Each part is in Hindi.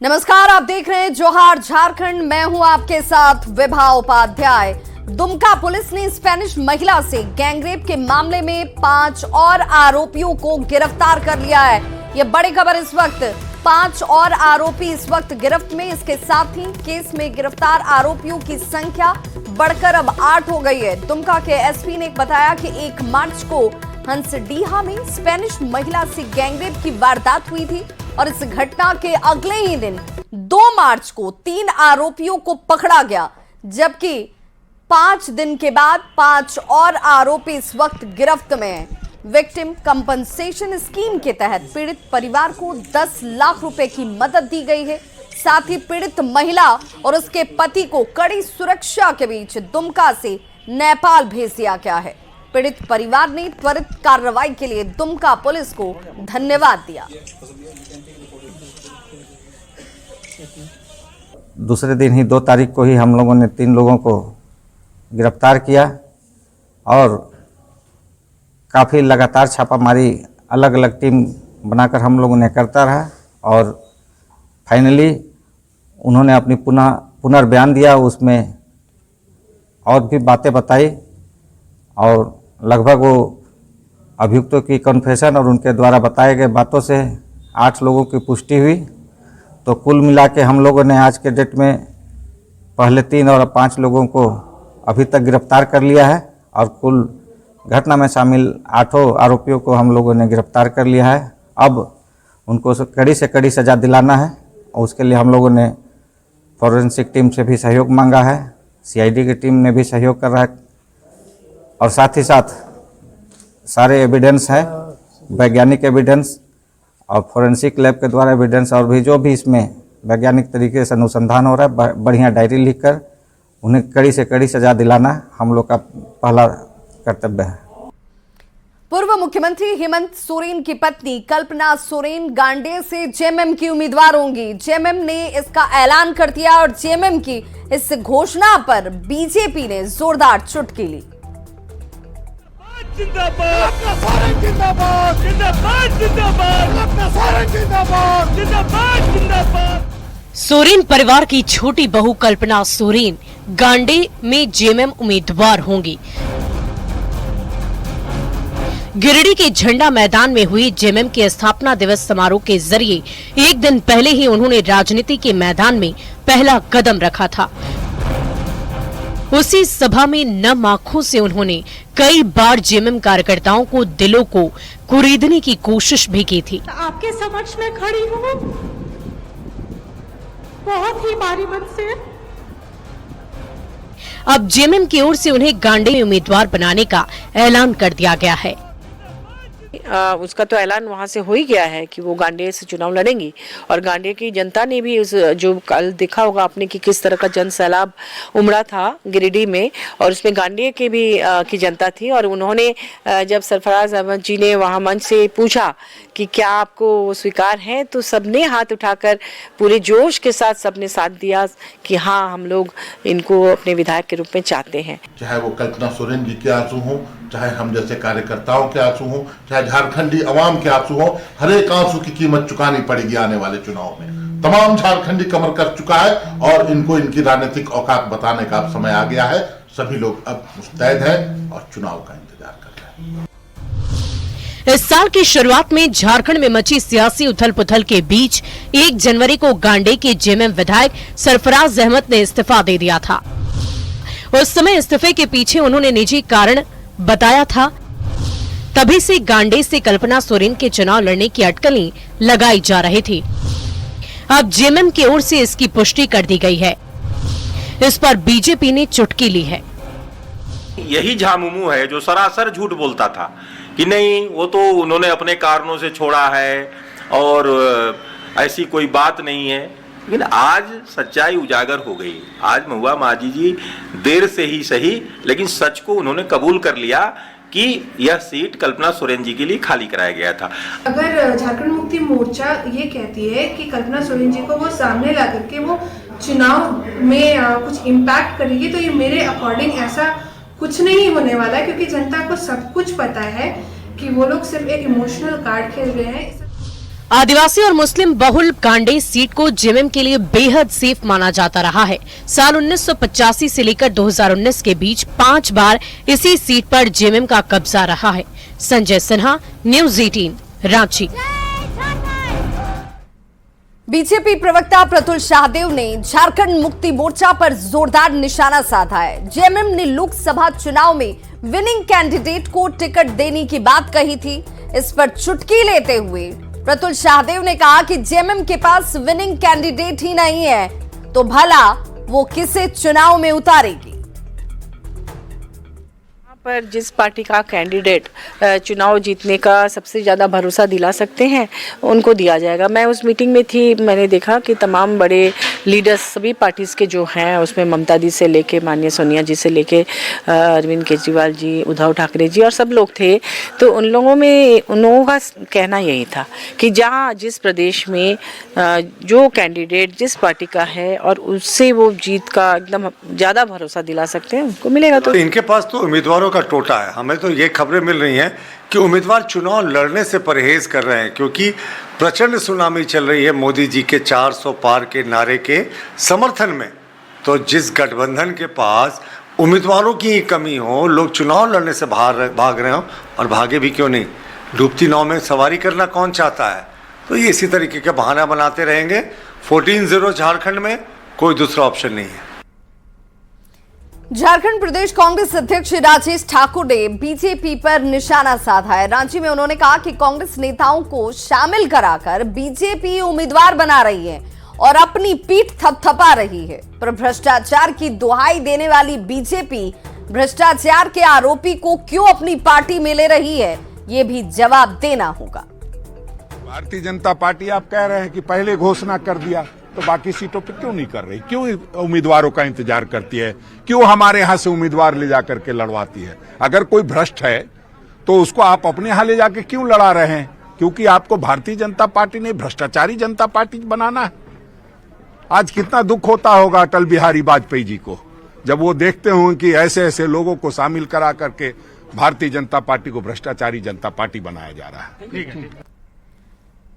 नमस्कार, आप देख रहे हैं जोहार झारखंड। मैं हूं आपके साथ विभा उपाध्याय। दुमका पुलिस ने स्पेनिश महिला से गैंगरेप के मामले में 5 और आरोपियों को गिरफ्तार कर लिया है। यह बड़ी खबर इस वक्त। 5 और आरोपी इस वक्त गिरफ्त में। इसके साथ ही केस में गिरफ्तार आरोपियों की संख्या बढ़कर अब 8 हो गई है। दुमका के एसपी ने बताया कि 1 मार्च को हंसडीहा में स्पेनिश महिला से गैंगरेप की वारदात हुई थी और इस घटना के अगले ही दिन 2 मार्च को 3 आरोपियों को पकड़ा गया, जबकि 5 दिन के बाद 5 और आरोपी इस वक्त गिरफ्त में हैं। विक्टिम कंपनसेशन स्कीम के तहत पीड़ित परिवार को 10 लाख रुपए की मदद दी गई है। साथ ही पीड़ित महिला और उसके पति को कड़ी सुरक्षा के बीच दुमका से नेपाल भेज दिया गया है। पीड़ित परिवार ने त्वरित कार्रवाई के लिए दुमका पुलिस को धन्यवाद दिया। दूसरे दिन ही 2 तारीख को ही हम लोगों ने 3 लोगों को गिरफ्तार किया और काफ़ी लगातार छापामारी अलग अलग टीम बनाकर हम लोगों ने करता रहा और फाइनली उन्होंने अपनी पुनर्बयान दिया। उसमें और भी बातें बताई और लगभग वो अभियुक्तों की कन्फेशन और उनके द्वारा बताए गए बातों से 8 लोगों की पुष्टि हुई। तो कुल मिला के हम लोगों ने आज के डेट में पहले 3 और 5 लोगों को अभी तक गिरफ्तार कर लिया है और कुल घटना में शामिल 8 आरोपियों को हम लोगों ने गिरफ्तार कर लिया है। अब उनको कड़ी से कड़ी सज़ा दिलाना है और उसके लिए हम लोगों ने फॉरेंसिक टीम से भी सहयोग मांगा है। सीआईडी की टीम ने भी सहयोग कर रहा है और साथ ही साथ सारे एविडेंस हैं, वैज्ञानिक एविडेंस और फोरेंसिक लैब के द्वारा एविडेंस और भी जो भी इसमें वैज्ञानिक तरीके से अनुसंधान हो रहा है, बढ़िया डायरी लिखकर उन्हें कड़ी से कड़ी सजा दिलाना हम लोग का पहला कर्तव्य है। पूर्व मुख्यमंत्री हेमंत सोरेन की पत्नी कल्पना सोरेन गांडे से जेएमएम की उम्मीदवार होंगी। जेएमएम ने इसका ऐलान कर दिया और जेएमएम की इस घोषणा पर बीजेपी ने जोरदार चुटकी ली। जिंदाबाद जिंदाबाद जिंदाबाद जिंदाबाद जिंदाबाद जिंदाबाद जिंदाबाद। सोरेन परिवार की छोटी बहू कल्पना सोरेन गांडे में जेएमएम उम्मीदवार होंगी। गिरिडीह के झंडा मैदान में हुई जेएमएम के स्थापना दिवस समारोह के जरिए एक दिन पहले ही उन्होंने राजनीति के मैदान में पहला कदम रखा था। उसी सभा में नम आंखों से उन्होंने कई बार जेएमएम कार्यकर्ताओं को दिलों को कुरीदने की कोशिश भी की थी। आपके समक्ष में खड़ी हूँ बहुत ही भारी मन से। अब जेएमएम की ओर से उन्हें गांडे में उम्मीदवार बनाने का ऐलान कर दिया गया है। उसका तो ऐलान वहां से हो ही गया है कि वो गांडे से चुनाव लड़ेंगी और गांडे की जनता ने भी उस जो कल देखा होगा आपने कि किस तरह का जन सैलाब उमड़ा था गिरिडीह में और उसमें गांडे के भी की जनता थी और उन्होंने जब सरफराज अहमद जी ने वहां मंच से पूछा कि क्या आपको स्वीकार है तो सबने हाथ उठाकर पूरे जोश के साथ सबने साथ दिया कि हाँ हम लोग इनको अपने विधायक के रूप में चाहते हैं। चाहे वो कल्पना सोरेन जी के आंसू हों, चाहे हम जैसे कार्यकर्ताओं के आंसू हों, चाहे झारखंडी अवाम के आंसू हों, हर एक आंसू की कीमत चुकानी पड़ेगी आने वाले चुनाव में। तमाम झारखंडी कमर कर चुका है और इनको इनकी राजनीतिक औकात बताने का अब समय आ गया है। सभी लोग अब मुस्तैद हैं और चुनाव का इंतजार कर रहे हैं। इस साल की शुरुआत में झारखंड में मची सियासी उथल पुथल के बीच 1 जनवरी को गांडे के जेएमएम विधायक सरफराज अहमद ने इस्तीफा दे दिया था। उस समय इस्तीफे के पीछे उन्होंने निजी कारण बताया था। तभी से गांडे से कल्पना सोरेन के चुनाव लड़ने की अटकलें लगाई जा रही थी। अब जेएमएम की ओर से इसकी पुष्टि कर दी गई है। इस पर बीजेपी ने चुटकी ली है। यही झामुमू है जो सरासर झूठ बोलता था कि नहीं वो तो उन्होंने अपने कारणों से छोड़ा है और ऐसी कोई बात नहीं है। लेकिन आज सच्चाई उजागर हो गई। आज महुआ माझी जी देर से ही सही लेकिन सच को उन्होंने कबूल कर लिया कि यह सीट कल्पना सोरेन जी के लिए खाली कराया गया था। अगर झारखंड मुक्ति मोर्चा ये कहती है कि कल्पना सोरेन जी को वो सामने ला करके वो चुनाव में कुछ इम्पैक्ट करेगी तो ये मेरे अकॉर्डिंग ऐसा कुछ नहीं होने वाला है, क्योंकि जनता को सब कुछ पता है कि वो लोग सिर्फ एक इमोशनल कार्ड खेल रहे हैं। आदिवासी और मुस्लिम बहुल गांडे सीट को जेएमएम के लिए बेहद सेफ माना जाता रहा है। साल 1985 से लेकर 2019 के बीच 5 बार इसी सीट पर जेएमएम का कब्जा रहा है। संजय सिन्हा, न्यूज़ 18, रांची। बीजेपी प्रवक्ता प्रतुल शाहदेव ने झारखंड मुक्ति मोर्चा पर जोरदार निशाना साधा है। जेएमएम ने लोकसभा चुनाव में विनिंग कैंडिडेट को टिकट देने की बात कही थी। इस पर चुटकी लेते हुए प्रतुल शाहदेव ने कहा कि जेएमएम के पास विनिंग कैंडिडेट ही नहीं है तो भला वो किसे चुनाव में उतारेगी। पर जिस पार्टी का कैंडिडेट चुनाव जीतने का सबसे ज़्यादा भरोसा दिला सकते हैं उनको दिया जाएगा। मैं उस मीटिंग में थी, मैंने देखा कि तमाम बड़े लीडर्स सभी पार्टीज़ के जो हैं उसमें ममता दी से लेके माननीय सोनिया जी से लेके अरविंद केजरीवाल जी, उद्धव ठाकरे जी और सब लोग थे। तो उन लोगों का कहना यही था कि जहाँ जिस प्रदेश में जो कैंडिडेट जिस पार्टी का है और उससे वो जीत का एकदम ज़्यादा भरोसा दिला सकते हैं उनको मिलेगा। तो इनके पास तो उम्मीदवारों का टोटा है। हमें तो ये खबरें मिल रही हैं कि उम्मीदवार चुनाव लड़ने से परहेज कर रहे हैं क्योंकि प्रचंड सुनामी चल रही है मोदी जी के 400 पार के नारे के समर्थन में। तो जिस गठबंधन के पास उम्मीदवारों की कमी हो, लोग चुनाव लड़ने से भाग रहे हो, और भागे भी क्यों नहीं, डूबती नाव में सवारी करना कौन चाहता है। तो ये इसी तरीके के बहाना बनाते रहेंगे। 14-0 झारखंड में कोई दूसरा ऑप्शन नहीं है। झारखंड प्रदेश कांग्रेस अध्यक्ष राजेश ठाकुर ने बीजेपी पर निशाना साधा है। रांची में उन्होंने कहा कि कांग्रेस नेताओं को शामिल कराकर बीजेपी उम्मीदवार बना रही है और अपनी पीठ थपथपा रही है। पर भ्रष्टाचार की दुहाई देने वाली बीजेपी भ्रष्टाचार के आरोपी को क्यों अपनी पार्टी में ले रही है, ये भी जवाब देना होगा। भारतीय जनता पार्टी आप कह रहे हैं कि पहले घोषणा कर दिया, तो बाकी सीटों पे क्यों नहीं कर रही? क्यों उम्मीदवारों का इंतजार करती है? क्यों हमारे यहां से उम्मीदवार ले जाकर के लड़वाती है? अगर कोई भ्रष्ट है तो उसको आप अपने यहां ले जाके क्यों लड़ा रहे हैं? क्योंकि आपको भारतीय जनता पार्टी ने भ्रष्टाचारी जनता पार्टी बनाना है। आज कितना दुख होता होगा अटल बिहारी वाजपेयी जी को जब वो देखते हों कि ऐसे ऐसे लोगों को शामिल करा करके भारतीय जनता पार्टी को भ्रष्टाचारी जनता पार्टी बनाया जा रहा है।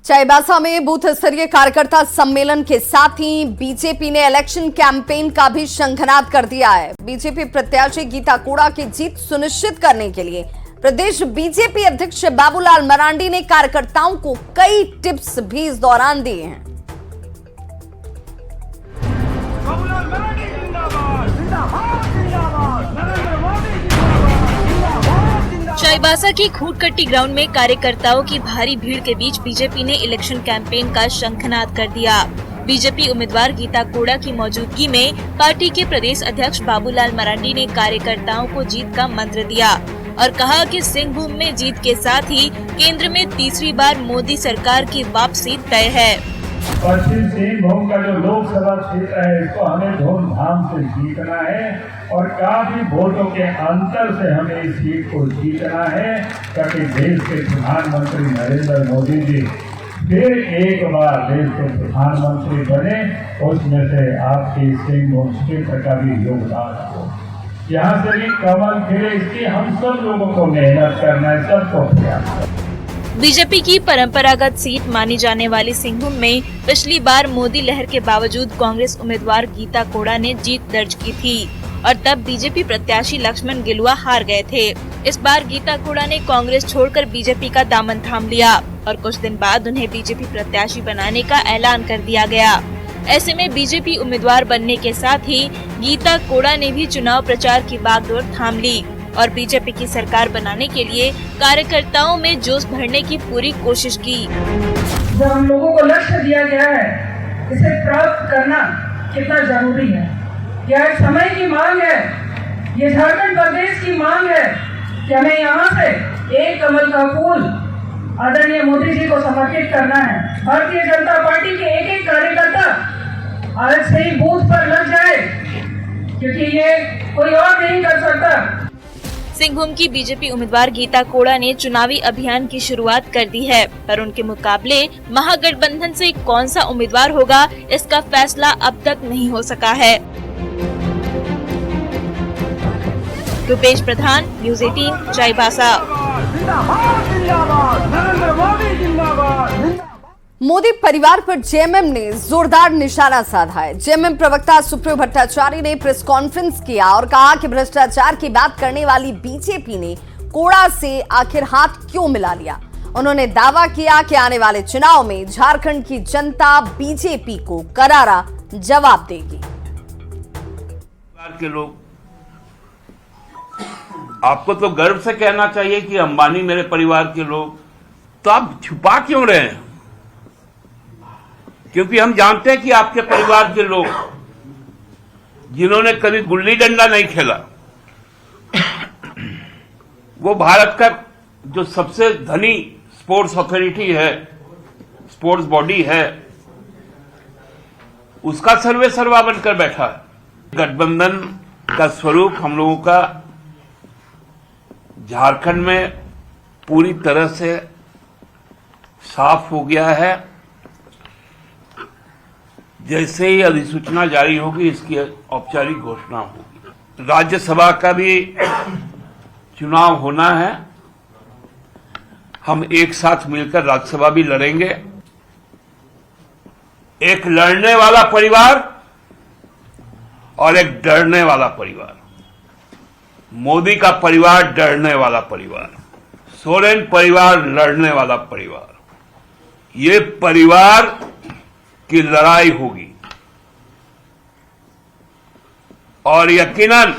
चाईबासा में बूथ स्तरीय कार्यकर्ता सम्मेलन के साथ ही बीजेपी ने इलेक्शन कैंपेन का भी शंखनाद कर दिया है। बीजेपी प्रत्याशी गीता कोड़ा की जीत सुनिश्चित करने के लिए प्रदेश बीजेपी अध्यक्ष बाबूलाल मरांडी ने कार्यकर्ताओं को कई टिप्स भी इस दौरान दिए हैं। चाईबासा की खूटकट्टी ग्राउंड में कार्यकर्ताओं की भारी भीड़ के बीच बीजेपी ने इलेक्शन कैंपेन का शंखनाद कर दिया। बीजेपी उम्मीदवार गीता कोड़ा की मौजूदगी में पार्टी के प्रदेश अध्यक्ष बाबूलाल मरांडी ने कार्यकर्ताओं को जीत का मंत्र दिया और कहा कि सिंहभूम में जीत के साथ ही केंद्र में तीसरी बार मोदी सरकार की वापसी तय है। पश्चिम सिंहभूम का जो लोकसभा क्षेत्र है इसको हमें धूमधाम से जीतना है और काफी वोटों के अंतर से हमें इस सीट को जीतना है ताकि देश के प्रधानमंत्री नरेंद्र मोदी जी फिर एक बार देश के प्रधानमंत्री बने। उसमें से आपकी सिंहभूम क्षेत्र का भी योगदान हो, यहाँ से भी कमल खिले, इसकी हम सब लोगों को मेहनत करना है, सबको प्रयास। बीजेपी की परंपरागत सीट मानी जाने वाली सिंहभूम में पिछली बार मोदी लहर के बावजूद कांग्रेस उम्मीदवार गीता कोड़ा ने जीत दर्ज की थी और तब बीजेपी प्रत्याशी लक्ष्मण गिलुआ हार गए थे। इस बार गीता कोड़ा ने कांग्रेस छोड़कर बीजेपी का दामन थाम लिया और कुछ दिन बाद उन्हें बीजेपी प्रत्याशी बनाने का ऐलान कर दिया गया। ऐसे में बीजेपी उम्मीदवार बनने के साथ ही गीता कोड़ा ने भी चुनाव प्रचार की बागडोर थाम ली और बीजेपी की सरकार बनाने के लिए कार्यकर्ताओं में जोश भरने की पूरी कोशिश की। जो हम लोगों को लक्ष्य दिया गया है इसे प्राप्त करना कितना जरूरी है, यह समय की मांग है, ये झारखंड प्रदेश की मांग है कि हमें यहाँ से एक कमल का फूल आदरणीय मोदी जी को समर्पित करना है। भारतीय जनता पार्टी के एक एक कार्यकर्ता आज से ही बूथ पर लग जाए क्योंकि ये कोई और नहीं कर सकता। सिंहभूम की बीजेपी उम्मीदवार गीता कोड़ा ने चुनावी अभियान की शुरुआत कर दी है, पर उनके मुकाबले महागठबंधन से कौन सा उम्मीदवार होगा इसका फैसला अब तक नहीं हो सका है। रुपेश प्रधान, न्यूज़ 18, चाईबासा। मोदी परिवार पर जेएमएम ने जोरदार निशाना साधा है। जेएमएम प्रवक्ता सुप्रियो भट्टाचार्य ने प्रेस कॉन्फ्रेंस किया और कहा कि भ्रष्टाचार की बात करने वाली बीजेपी ने कोड़ा से आखिर हाथ क्यों मिला लिया। उन्होंने दावा किया कि आने वाले चुनाव में झारखंड की जनता बीजेपी को करारा जवाब देगी। के लोग, आपको तो गर्व से कहना चाहिए कि अंबानी मेरे परिवार के लोग, तो आप छुपा क्यों रहे हैं? क्योंकि हम जानते हैं कि आपके परिवार के लोग जिन्होंने कभी गुल्ली डंडा नहीं खेला, वो भारत का जो सबसे धनी स्पोर्ट्स अथॉरिटी है, स्पोर्ट्स बॉडी है, उसका सर्वे सर्वा बनकर बैठा है। गठबंधन का स्वरूप हम लोगों का झारखंड में पूरी तरह से साफ हो गया है। जैसे ही अधिसूचना जारी होगी, इसकी औपचारिक घोषणा होगी। राज्यसभा का भी चुनाव होना है। हम एक साथ मिलकर राज्यसभा भी लड़ेंगे। एक लड़ने वाला परिवार और एक डरने वाला परिवार। मोदी का परिवार डरने वाला परिवार, सोरेन परिवार लड़ने वाला परिवार। ये परिवार की लड़ाई होगी और यकीनन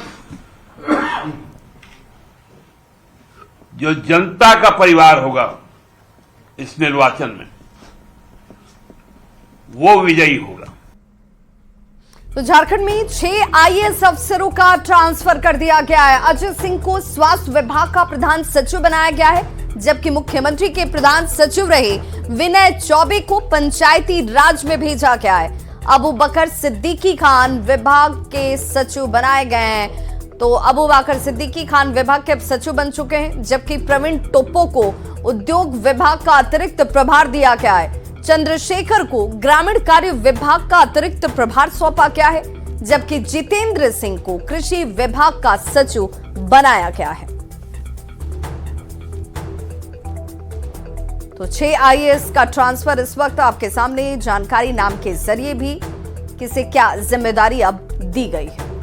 जो जनता का परिवार होगा इस निर्वाचन में, वो विजयी होगा। तो झारखंड में 6 आईएएस अफसरों का ट्रांसफर कर दिया गया है। अजय सिंह को स्वास्थ्य विभाग का प्रधान सचिव बनाया गया है, जबकि मुख्यमंत्री के प्रधान सचिव रहे विनय चौबे को पंचायती राज में भेजा गया है। अबू बकर सिद्दीकी खान विभाग के सचिव बनाए गए हैं। तो अबू बकर सिद्दीकी खान विभाग के सचिव बन चुके हैं, जबकि प्रवीण टोप्पो को उद्योग विभाग का अतिरिक्त प्रभार दिया गया है। चंद्रशेखर को ग्रामीण कार्य विभाग का अतिरिक्त प्रभार सौंपा गया है, जबकि जितेंद्र सिंह को कृषि विभाग का सचिव बनाया गया है। तो 6 आईएएस का ट्रांसफर इस वक्त आपके सामने जानकारी नाम के जरिए भी किसे क्या जिम्मेदारी अब दी गई है।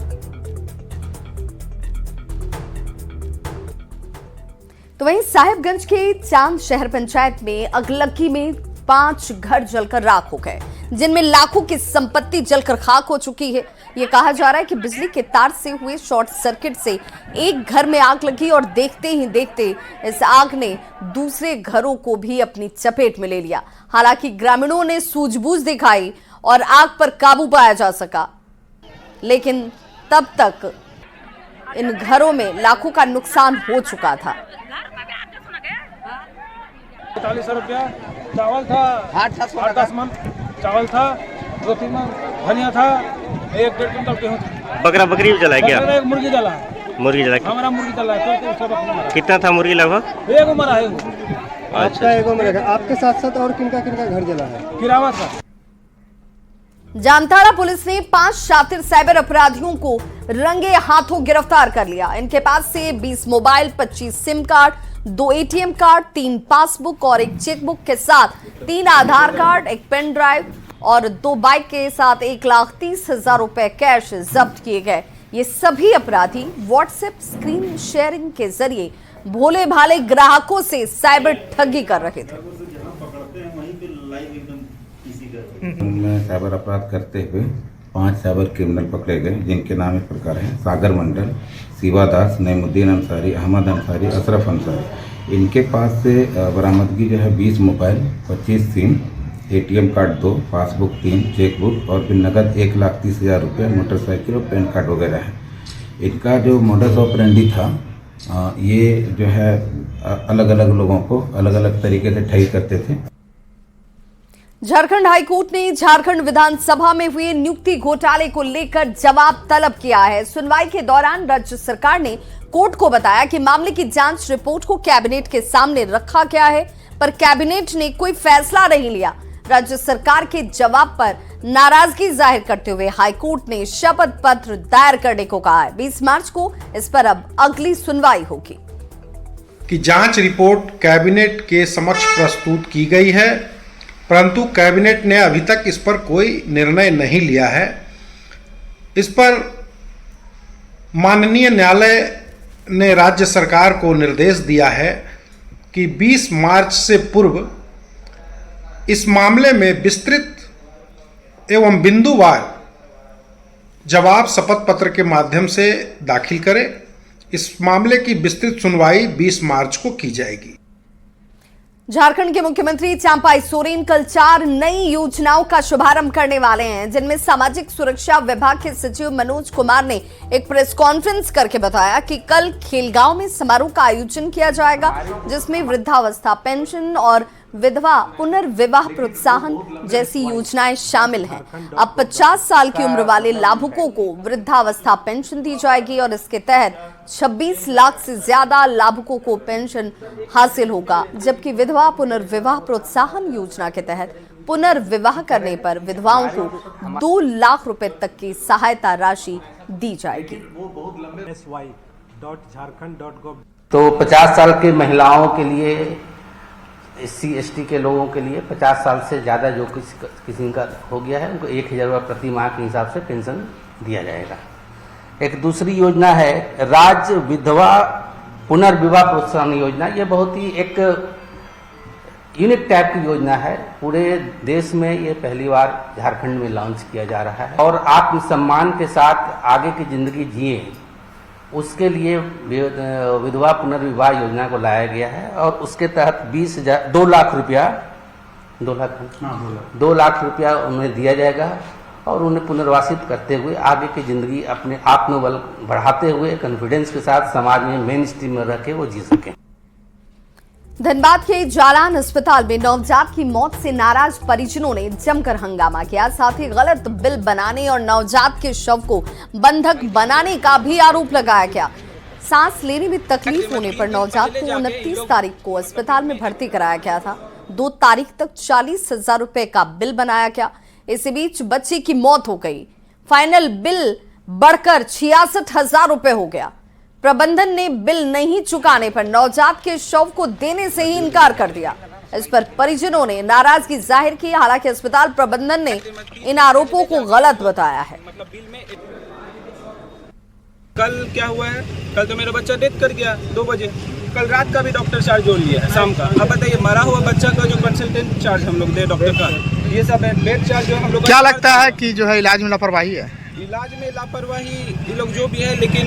तो वहीं साहिबगंज के चांद शहर पंचायत में अगलगी में 5 घर जलकर राख हो गए, जिनमें लाखों की संपत्ति जलकर खाक हो चुकी है। यह कहा जा रहा है कि बिजली के तार से हुए शॉर्ट सर्किट से एक घर में आग लगी और देखते ही देखते इस आग ने दूसरे घरों को भी अपनी चपेट में ले लिया। हालांकि ग्रामीणों ने सूझबूझ दिखाई और आग पर काबू पाया जा सका, लेकिन तब तक इन घरों में लाखों का नुकसान हो चुका था। 45 रुपया चावल था, 8-10 मन चावल था, 2-3 मन धनिया था, 1-1.5 क्विंटल गेहूं था। बकरा बकरी भी जला क्या? एक मुर्गी जला। मुर्गी जला? हमारा मुर्गी जला है। कितना था मुर्गी लगभग? एक मरा है। अच्छा, एक मरा। आपके साथ साथ और किनका किनका घर जला है? किरावत का। जामताड़ा पुलिस ने 5 शातिर साइबर अपराधियों को रंगे हाथों गिरफ्तार कर लिया। इनके पास से 20 mobile, 25 SIM card, 2 ATM card, 3 passbook और 1 चेकबुक के साथ 3 आधार कार्ड, 1 पेन ड्राइव और 2 बाइक के साथ 1,30,000 रुपए कैश जब्त किए गए। ये सभी अपराधी व्हाट्सएप स्क्रीन शेयरिंग के जरिए भोले भाले ग्राहकों से साइबर ठगी कर रहे थे। उनमें साइबर अपराध करते हुए 5 साइबर क्रिमिनल पकड़े गए, जिनके नाम इस प्रकार हैं: सागर मंडल, शिवा दास, नईमुद्दीन अंसारी, अहमद अंसारी, अशरफ अंसारी। इनके पास से बरामदगी जो है 20 mobile, 25 SIM, ATM card 2, passbook 3, chequebook और फिर नकद 1,30,000 रुपये, मोटरसाइकिल और पैन कार्ड वगैरह है। इनका जो मोडस ऑपरेंडी था, ये जो है अलग अलग लोगों को अलग अलग तरीके से ठगी करते थे। झारखंड हाईकोर्ट ने झारखंड विधानसभा में हुए नियुक्ति घोटाले को लेकर जवाब तलब किया है। सुनवाई के दौरान राज्य सरकार ने कोर्ट को बताया कि मामले की जांच रिपोर्ट को कैबिनेट के सामने रखा गया है, पर कैबिनेट ने कोई फैसला नहीं लिया। राज्य सरकार के जवाब पर नाराजगी जाहिर करते हुए हाईकोर्ट ने शपथ पत्र दायर करने को कहा है। 20 मार्च को इस पर अब अगली सुनवाई होगी। कि जांच रिपोर्ट कैबिनेट के समक्ष प्रस्तुत की गई है, परंतु कैबिनेट ने अभी तक इस पर कोई निर्णय नहीं लिया है। इस पर माननीय न्यायालय ने राज्य सरकार को निर्देश दिया है कि 20 मार्च से पूर्व इस मामले में विस्तृत एवं बिंदुवार जवाब शपथ पत्र के माध्यम से दाखिल करें। इस मामले की विस्तृत सुनवाई 20 मार्च को की जाएगी। झारखंड के मुख्यमंत्री चांपाई सोरेन कल 4 नई योजनाओं का शुभारंभ करने वाले हैं, जिनमें सामाजिक सुरक्षा विभाग के सचिव मनोज कुमार ने एक प्रेस कॉन्फ्रेंस करके बताया कि कल खेलगांव में समारोह का आयोजन किया जाएगा, जिसमें वृद्धावस्था पेंशन और विधवा पुनर्विवाह प्रोत्साहन जैसी योजनाएं शामिल हैं। अब 50 साल की उम्र वाले लाभुकों को वृद्धावस्था पेंशन दी जाएगी और इसके तहत 26 लाख से ज्यादा लाभुकों को पेंशन हासिल होगा, जबकि विधवा पुनर्विवाह प्रोत्साहन योजना के तहत पुनर्विवाह करने पर विधवाओं को 2 लाख रुपए तक की सहायता राशि दी जाएगी। तो 50 साल की महिलाओं के लिए, SC/ST के लोगों के लिए 50 साल से ज़्यादा जो किसी का हो गया है उनको 1000 रुपये प्रति माह के हिसाब से पेंशन दिया जाएगा। एक दूसरी योजना है राज्य विधवा पुनर्विवाह प्रोत्साहन योजना। ये बहुत ही एक यूनिक टाइप की योजना है। पूरे देश में ये पहली बार झारखंड में लॉन्च किया जा रहा है और आत्मसम्मान के साथ आगे की जिंदगी जिए, उसके लिए विधवा पुनर्विवाह योजना को लाया गया है और उसके तहत 2 लाख रुपया 2 लाख रुपया उन्हें दिया जाएगा और उन्हें पुनर्वासित करते हुए आगे की जिंदगी अपने आत्मबल बढ़ाते हुए कॉन्फिडेंस के साथ समाज में मेन स्ट्रीम में रख के वो जी सकें। धनबाद के जालान अस्पताल में नवजात की मौत से नाराज परिजनों ने जमकर हंगामा किया। साथ ही गलत बिल बनाने और नवजात के शव को बंधक बनाने का भी आरोप लगाया गया। सांस लेने में तकलीफ होने पर नवजात को 29 तारीख को अस्पताल में भर्ती कराया गया था। 2 तारीख तक 40,000 रुपए का बिल बनाया गया। इसी बीच बच्चे की मौत हो गई। फाइनल बिल बढ़कर 66,000 रुपए हो गया। प्रबंधन ने बिल नहीं चुकाने पर नवजात के शव को देने से ही इनकार कर दिया। इस पर परिजनों ने नाराजगी जाहिर की। हालांकि अस्पताल प्रबंधन ने इन आरोपों को गलत बताया है। कल क्या हुआ है? कल तो मेरा बच्चा डेथ कर गया 2 बजे। कल रात का भी डॉक्टर चार्ज जोड़ लिया है शाम का। अब बताइए मरा हुआ बच्चा का जो कंसल्टेंट चार्ज हम लोग दे डॉक्टर का, ये सब है। बेड चार्ज जो हम लोग क्या लगता है कि जो है इलाज में लापरवाही है? इलाज में लापरवाही ये लोग जो भी है, लेकिन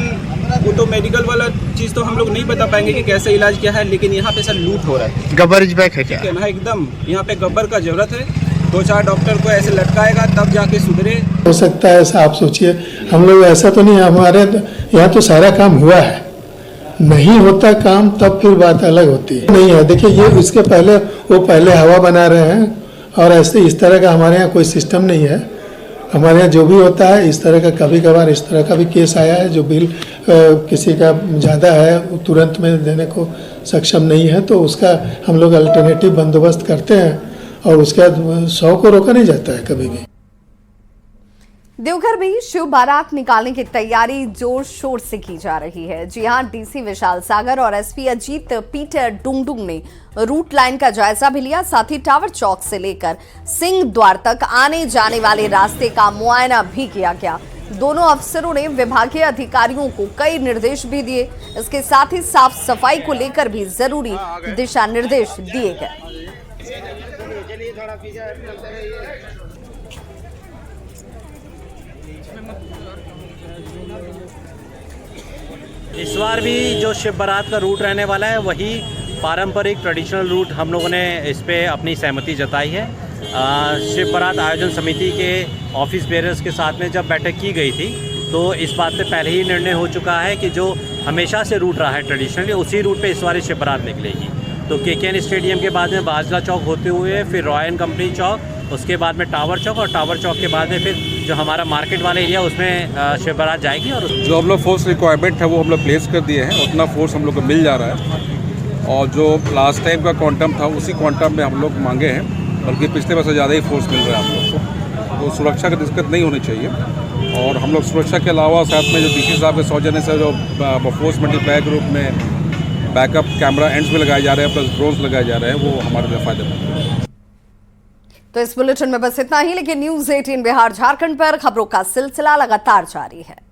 वो तो मेडिकल वाला चीज तो हम लोग नहीं बता पाएंगे कि कैसे इलाज क्या है, लेकिन यहाँ पे सर लूट हो रहा है। गब्बर इज बैक है क्या? ना एकदम यहाँ पे गब्बर का जरूरत है। 2-4 डॉक्टर को ऐसे लटकाएगा तब जाके सुधरे। हो सकता है ऐसा, आप सोचिए। हम लोग ऐसा तो नहीं, हमारे यहाँ तो सारा काम हुआ है। नहीं होता काम तब फिर बात अलग होती है। नहीं है, देखिए ये इसके पहले वो पहले हवा बना रहे हैं और ऐसे इस तरह का हमारे यहाँ कोई सिस्टम नहीं है। हमारे यहाँ जो भी होता है इस तरह का, कभी कभार इस तरह का भी केस आया है जो बिल किसी का ज़्यादा है वो तुरंत में देने को सक्षम नहीं है, तो उसका हम लोग अल्टरनेटिव बंदोबस्त करते हैं और उसके बाद 100 को रोका नहीं जाता है कभी भी। देवघर में शिव बारात निकालने की तैयारी जोर शोर से की जा रही है। जी हां, डीसी विशाल सागर और एसपी अजीत पीटर डुंगडुंग ने रूट लाइन का जायजा भी लिया। साथ ही टावर चौक से लेकर सिंह द्वार तक आने जाने वाले रास्ते का मुआयना भी किया गया। दोनों अफसरों ने विभागीय अधिकारियों को कई निर्देश भी दिए। इसके साथ ही साफ सफाई को लेकर भी जरूरी दिशा निर्देश दिए गए। इस बार भी जो शिव बारात का रूट रहने वाला है वही पारंपरिक ट्रेडिशनल रूट हम लोगों ने इस पे अपनी सहमति जताई है। शिव बारात आयोजन समिति के ऑफिस बेयरर्स के साथ में जब बैठक की गई थी तो इस बात से पहले ही निर्णय हो चुका है कि जो हमेशा से रूट रहा है ट्रेडिशनली, उसी रूट पे इस बार शिव बारात निकलेगी। तो KKN स्टेडियम के बाद में बाजला चौक होते हुए फिर रॉयल कंपनी चौक, उसके बाद में टावर चौक और टावर चौक के बाद में फिर जो हमारा मार्केट वाला एरिया उसमें शिव बारात जाएगी। और जो हम लोग फोर्स रिक्वायरमेंट है वो हम लोग प्लेस कर दिए हैं, उतना फोर्स हम लोग को मिल जा रहा है और जो लास्ट टाइम का क्वांटम था उसी क्वांटम में हम लोग मांगे हैं, बल्कि पिछले वर्ष से ज़्यादा ही फोर्स मिल रहा है हम लोग को। तो सुरक्षा की दिक्कत नहीं होनी चाहिए और हम लोग सुरक्षा के अलावा साथ में जो DC साहब के सौजन्य से जो फोर्स मल्टीप्लाई के रूप में बैकअप कैमरा एंड्स में लगाए जा रहे हैं प्लस ड्रोन्स लगाए जा रहे हैं, वो हमारे लिए फ़ायदेमंद है। तो इस बुलेटिन में बस इतना ही, लेकिन न्यूज़ 18 बिहार झारखंड पर खबरों का सिलसिला लगातार जारी है।